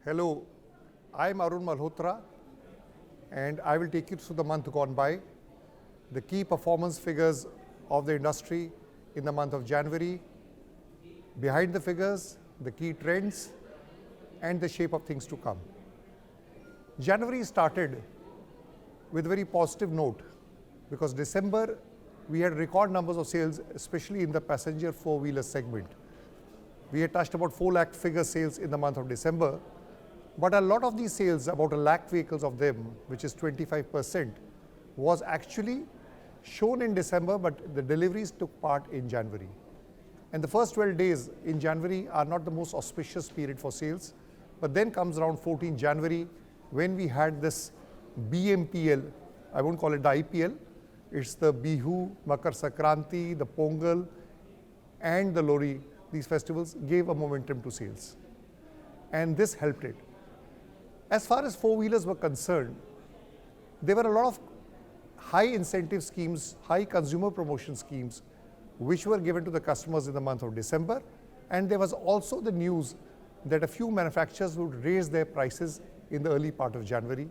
Hello, I'm Arun Malhotra and I will take you through the month gone by, the key performance figures of the industry in the month of January, behind the figures, the key trends and the shape of things to come. January started with a very positive note because December we had record numbers of sales, especially in the passenger four-wheeler segment. We had touched about 4 lakh figure sales in the month of December, but a lot of these sales, about 1 lakh vehicles of them, which is 25%, was actually shown in December, but the deliveries took part in January. And the first 12 days in January are not the most auspicious period for sales, but then comes around 14 January when we had this BMPL, I won't call it the IPL, it's the Bihu, Makar Sankranti, the Pongal and the Lori. These festivals gave a momentum to sales and this helped it. As far as four-wheelers were concerned, there were a lot of high incentive schemes, high consumer promotion schemes which were given to the customers in the month of December, and there was also the news that a few manufacturers would raise their prices in the early part of January.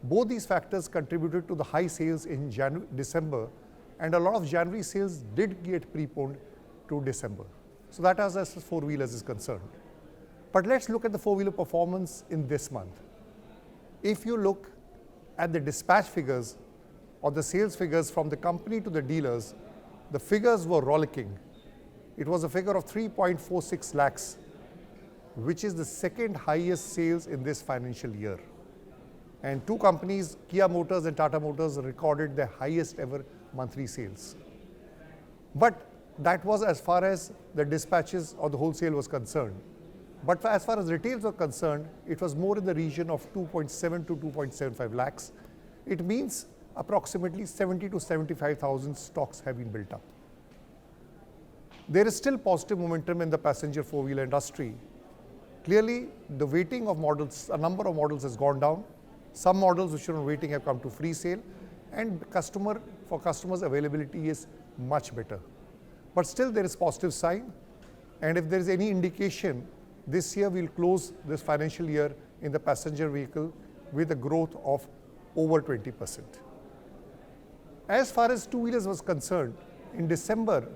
Both these factors contributed to the high sales in December, and a lot of January sales did get preponed to December. So that as four-wheelers is concerned. But let's look at the four-wheeler performance in this month. If you look at the dispatch figures or the sales figures from the company to the dealers, the figures were rollicking. It was a figure of 3.46 lakhs, which is the second highest sales in this financial year. And two companies, Kia Motors and Tata Motors, recorded their highest ever monthly sales. But that was as far as the dispatches or the wholesale was concerned. But as far as retails were concerned, it was more in the region of 2.7 to 2.75 lakhs. It means approximately 70 to 75,000 stocks have been built up. There is still positive momentum in the passenger four-wheeler industry. Clearly, the waiting of models, a number of models has gone down. Some models which are on waiting have come to free sale, and for customers availability is much better. But still there is positive sign, and if there is any indication, this year we'll close this financial year in the passenger vehicle with a growth of over 20%. As far as two-wheelers was concerned, in December,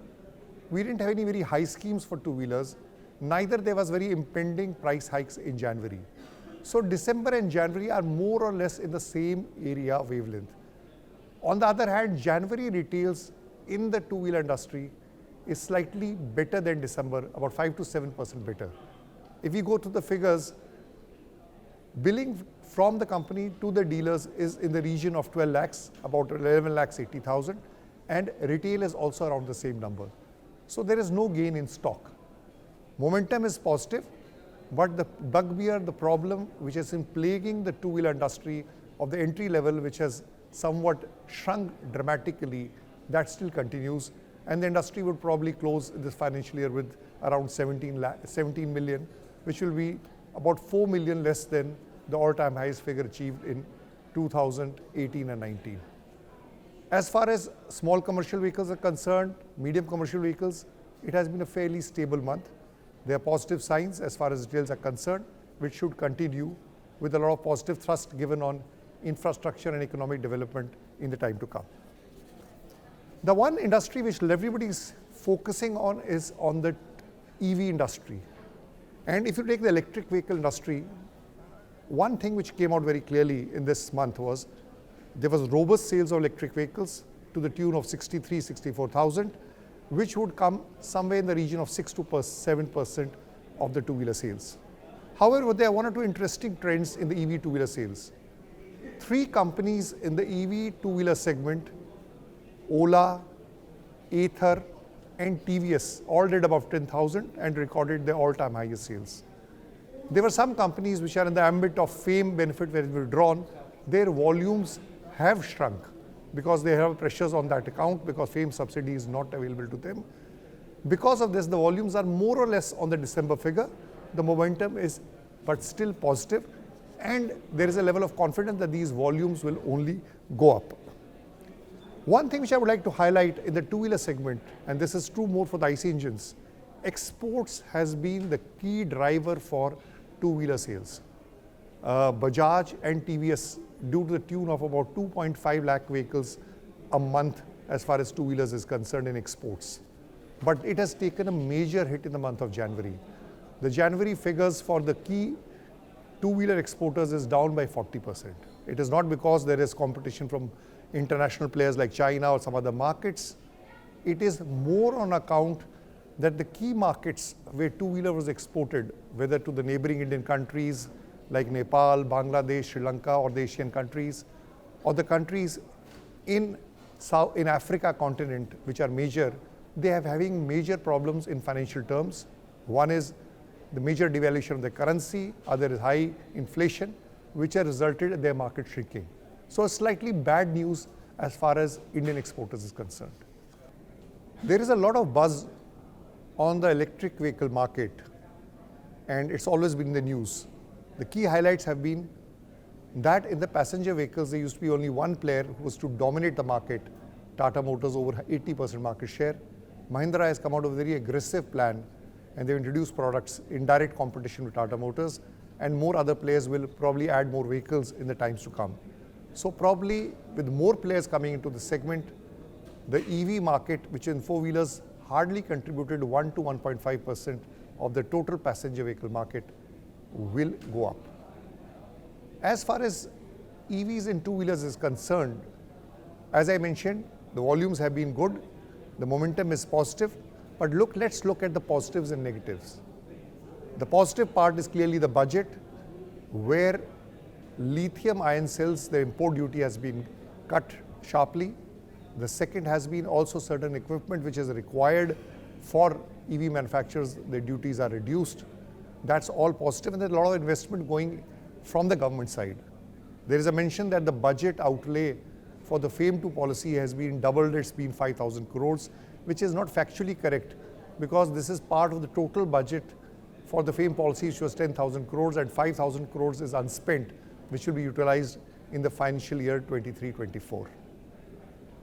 we didn't have any very high schemes for two-wheelers, neither there was very impending price hikes in January. So December and January are more or less in the same area wavelength. On the other hand, January retails in the two-wheeler industry is slightly better than December, about 5 to 7% better. If we go to the figures, billing from the company to the dealers is in the region of 12 lakhs, about 11 lakhs 80,000, and retail is also around the same number. So there is no gain in stock. Momentum is positive, but the bugbear, the problem which has been plaguing the two-wheeler industry of the entry level, which has somewhat shrunk dramatically, that still continues. And the industry would probably close this financial year with around 17 million, which will be about 4 million less than the all-time highest figure achieved in 2018 and 19. As far as small commercial vehicles are concerned, medium commercial vehicles, it has been a fairly stable month. There are positive signs as far as retails are concerned, which should continue with a lot of positive thrust given on infrastructure and economic development in the time to come. The one industry which everybody is focusing on is on the EV industry. And if you take the electric vehicle industry, one thing which came out very clearly in this month was there was robust sales of electric vehicles to the tune of 64,000, which would come somewhere in the region of 6 to 7% of the two-wheeler sales. However, there are one or two interesting trends in the EV two-wheeler sales. 3 companies in the EV two-wheeler segment, Ola, Ather and TVS, all did above 10,000 and recorded their all-time highest sales. There were some companies which are in the ambit of FAME benefit where they were drawn, their volumes have shrunk because they have pressures on that account because FAME subsidy is not available to them. Because of this, the volumes are more or less on the December figure. The momentum is but still positive, and there is a level of confidence that these volumes will only go up. One thing which I would like to highlight in the two-wheeler segment, and this is true more for the IC engines, exports has been the key driver for two-wheeler sales. Bajaj and TVS do to the tune of about 2.5 lakh vehicles a month as far as two-wheelers is concerned in exports. But it has taken a major hit in the month of January. The January figures for the key two-wheeler exporters is down by 40%. It is not because there is competition from international players like China or some other markets. It is more on account that the key markets where two-wheeler was exported, whether to the neighboring Indian countries like Nepal, Bangladesh, Sri Lanka, or the Asian countries, or the countries in Africa continent, which are major, they are having major problems in financial terms. One is the major devaluation of the currency, other is high inflation, which has resulted in their market shrinking. So slightly bad news as far as Indian exporters is concerned. There is a lot of buzz on the electric vehicle market, and it's always been in the news. The key highlights have been that in the passenger vehicles, there used to be only one player who was to dominate the market, Tata Motors, over 80% market share. Mahindra has come out with a very aggressive plan, and they've introduced products in direct competition with Tata Motors, and more other players will probably add more vehicles in the times to come. So probably with more players coming into the segment, the EV market, which in four-wheelers hardly contributed 1 to 1.5% of the total passenger vehicle market, will go up. As far as EVs in two-wheelers is concerned, as I mentioned, the volumes have been good, the momentum is positive, but let's look at the positives and negatives. The positive part is clearly the budget, where lithium-ion cells, the import duty has been cut sharply. The second has been also certain equipment which is required for EV manufacturers, the duties are reduced. That's all positive, and there's a lot of investment going from the government side. There is a mention that the budget outlay for the FAME 2 policy has been doubled, it's been 5,000 crores, which is not factually correct, because this is part of the total budget for the FAME policy, which was 10,000 crores, and 5,000 crores is unspent, which will be utilized in the financial year 23-24.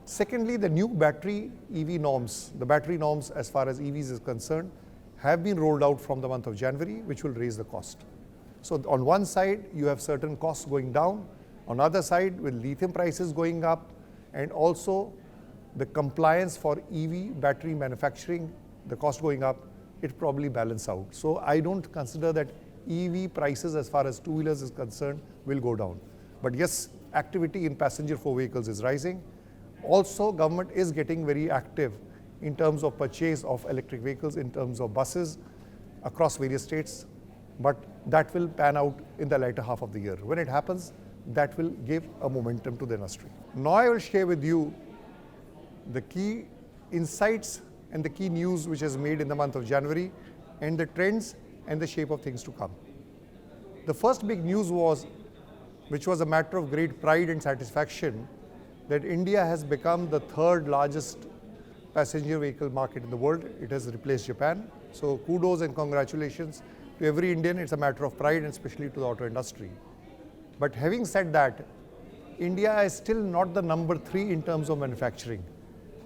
Secondly, the new battery EV norms, the battery norms as far as EVs is concerned, have been rolled out from the month of January, which will raise the cost. So on one side, you have certain costs going down. On the other side, with lithium prices going up, and also the compliance for EV battery manufacturing, the cost going up, it probably balance out. So I don't consider that EV prices as far as two-wheelers is concerned will go down. But yes, activity in passenger four vehicles is rising. Also, government is getting very active in terms of purchase of electric vehicles, in terms of buses across various states, but that will pan out in the latter half of the year. When it happens, that will give a momentum to the industry. Now I will share with you the key insights and the key news which is made in the month of January, and the trends and the shape of things to come. The first big news was, which was a matter of great pride and satisfaction, that India has become the third largest passenger vehicle market in the world. It has replaced Japan. So kudos and congratulations to every Indian. It's a matter of pride, and especially to the auto industry. But having said that, India is still not the number 3 in terms of manufacturing,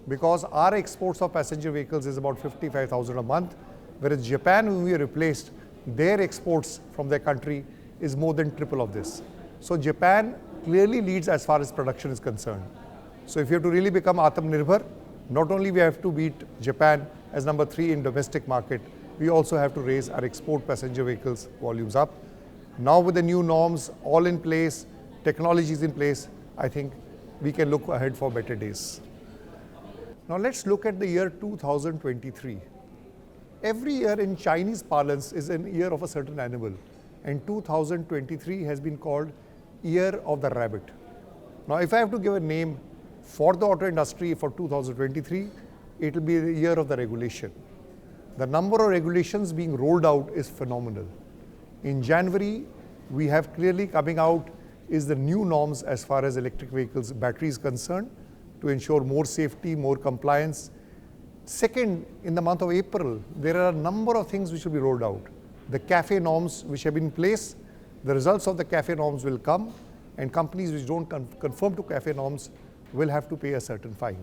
because our exports of passenger vehicles is about 55,000 a month, whereas Japan, whom we replaced, their exports from their country is more than triple of this. So Japan clearly leads as far as production is concerned. So if you have to really become Atmanirbhar, not only we have to beat Japan as number 3 in domestic market, we also have to raise our export passenger vehicles volumes up. Now with the new norms all in place, technologies in place, I think we can look ahead for better days. Now let's look at the year 2023. Every year in Chinese parlance is an year of a certain animal, and 2023 has been called Year of the Rabbit. Now if I have to give a name for the auto industry for 2023, it will be the year of the regulation. The number of regulations being rolled out is phenomenal. In January, we have clearly coming out is the new norms as far as electric vehicles battery is concerned, to ensure more safety, more compliance. Second, in the month of April, there are a number of things which will be rolled out. The CAFE norms which have been in place, the results of the CAFE norms will come, and companies which don't conform to CAFE norms will have to pay a certain fine.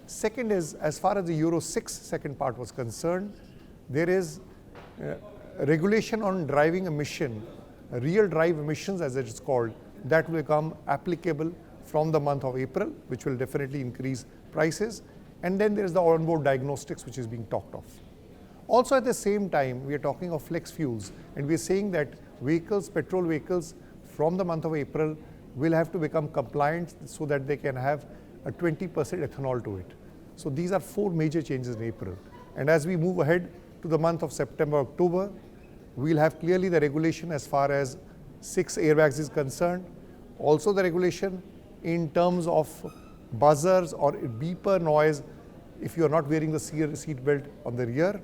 Second is, as far as the Euro 6 second part was concerned, there is regulation on driving emission real drive emissions, as it is called, that will become applicable from the month of April, which will definitely increase prices. And then there is the onboard diagnostics, which is being talked of. Also at the same time, we are talking of flex fuels, and we are saying that vehicles, petrol vehicles from the month of April will have to become compliant so that they can have a 20% ethanol to it. So these are 4 major changes in April. And as we move ahead to the month of September, October, we'll have clearly the regulation as far as 6 airbags is concerned. Also the regulation in terms of buzzers or beeper noise if you are not wearing the seat belt on the rear.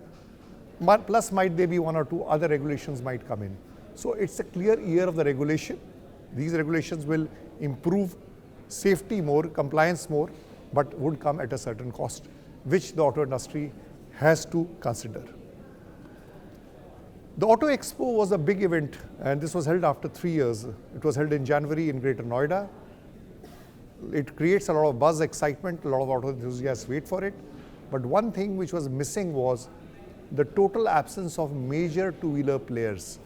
Plus might there be 1 or 2 other regulations might come in. So it's a clear year of the regulation. These regulations will improve safety more, compliance more, but would come at a certain cost, which the auto industry has to consider. The Auto Expo was a big event, and this was held after 3 years. It was held in January in Greater Noida. It creates a lot of buzz, excitement, a lot of auto enthusiasts wait for it. But one thing which was missing was the total absence of major two-wheeler players.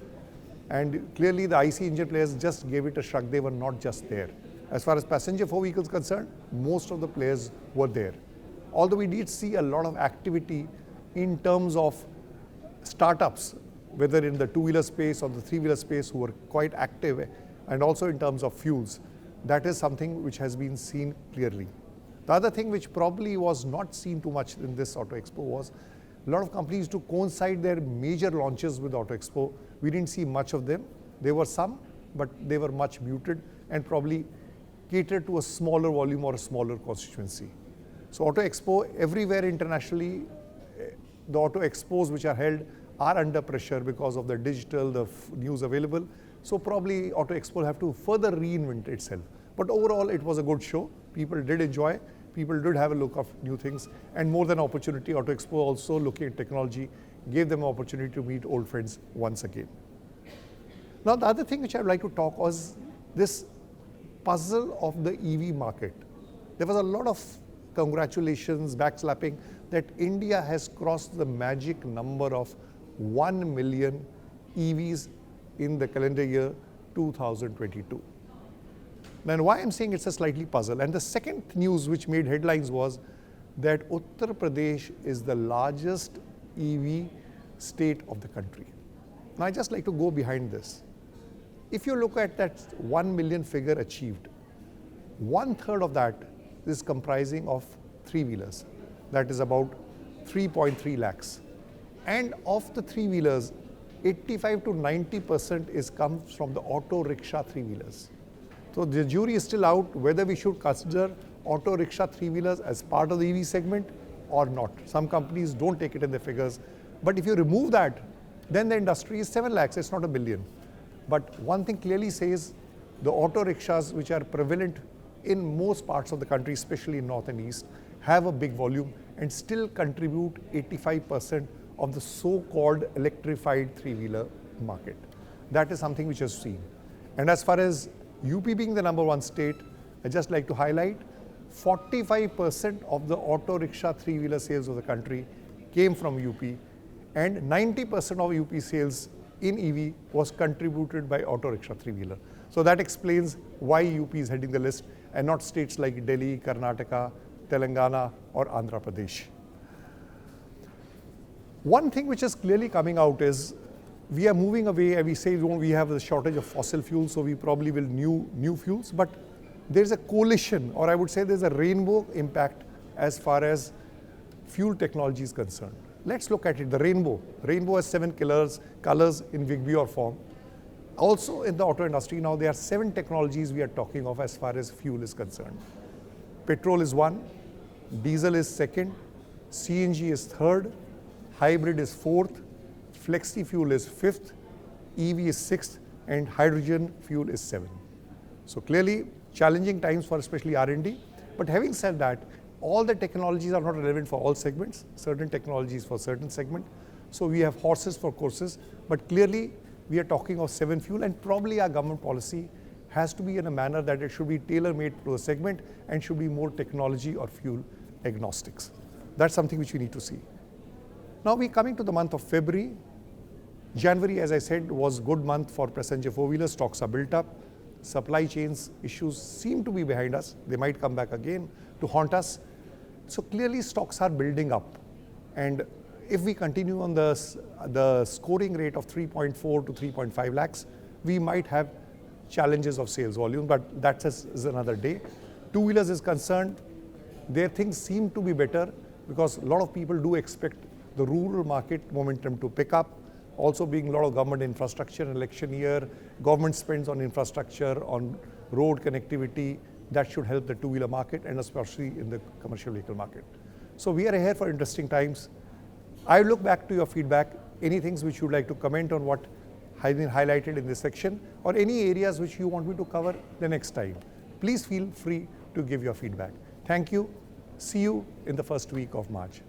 And clearly the IC engine players just gave it a shrug. They were not just there. As far as passenger 4 vehicles concerned, most of the players were there. Although we did see a lot of activity in terms of startups, whether in the two-wheeler space or the three-wheeler space, who were quite active, and also in terms of fuels. That is something which has been seen clearly. The other thing which probably was not seen too much in this Auto Expo was a lot of companies to coincide their major launches with Auto Expo. We didn't see much of them. There were some, but they were much muted and probably catered to a smaller volume or a smaller constituency. So Auto Expo, everywhere internationally, the Auto Expos which are held are under pressure because of the digital, the news available. So probably Auto Expo will have to further reinvent itself. But overall, it was a good show. People did enjoy. People did have a look of new things. And more than opportunity, Auto Expo also looking at technology gave them an opportunity to meet old friends once again. Now, the other thing which I would like to talk was this puzzle of the EV market. There was a lot of congratulations, backslapping that India has crossed the magic number of 1 million EVs in the calendar year 2022. Now, why I'm saying it's a slightly puzzle, and the second news which made headlines was that Uttar Pradesh is the largest EV state of the country. Now, I just like to go behind this. If you look at that 1 million figure achieved, 1/3 of that is comprising of three-wheelers. That is about 3.3 lakhs. And of the three-wheelers, 85 to 90% comes from the auto rickshaw three-wheelers. So the jury is still out whether we should consider auto rickshaw three-wheelers as part of the EV segment or not. Some companies don't take it in their figures. But if you remove that, then the industry is 7 lakhs, it's not a billion. But one thing clearly says the auto rickshaws, which are prevalent in most parts of the country, especially in north and east, have a big volume and still contribute 85% of the so-called electrified three-wheeler market. That is something which is seen. And as far as UP being the #1 state, I just like to highlight 45% of the auto rickshaw three-wheeler sales of the country came from UP, and 90% of UP sales in EV was contributed by auto rickshaw three-wheeler. So that explains why UP is heading the list and not states like Delhi, Karnataka, Telangana or Andhra Pradesh. One thing which is clearly coming out is we are moving away, and we say we have a shortage of fossil fuels, so we probably will new fuels, but there's a coalition, or I would say there's a rainbow impact as far as fuel technology is concerned. Let's look at it, the rainbow. Rainbow has 7 colors in Vigbyor form. Also in the auto industry now, there are 7 technologies we are talking of as far as fuel is concerned. Petrol is 1, diesel is 2nd, CNG is 3rd, hybrid is 4th, flexi fuel is 5th, EV is 6th, and hydrogen fuel is 7th. So clearly challenging times for especially R&D. But having said that, all the technologies are not relevant for all segments, certain technologies for certain segment. So we have horses for courses, but clearly we are talking of 7 fuel, and probably our government policy has to be in a manner that it should be tailor-made to a segment and should be more technology or fuel agnostics. That's something which we need to see. Now we're coming to the month of February. January, as I said, was good month for passenger four-wheelers. Stocks are built up. Supply chains issues seem to be behind us. They might come back again to haunt us. So clearly stocks are building up. And if we continue on the scoring rate of 3.4 to 3.5 lakhs, we might have challenges of sales volume, but that is another day. Two-wheelers is concerned, their things seem to be better because a lot of people do expect the rural market momentum to pick up. Also being a lot of government infrastructure in election year, government spends on infrastructure, on road connectivity, that should help the two-wheeler market and especially in the commercial vehicle market. So we are here for interesting times. I look back to your feedback, any things which you would like to comment on what has been highlighted in this section or any areas which you want me to cover the next time. Please feel free to give your feedback. Thank you. See you in the first week of March.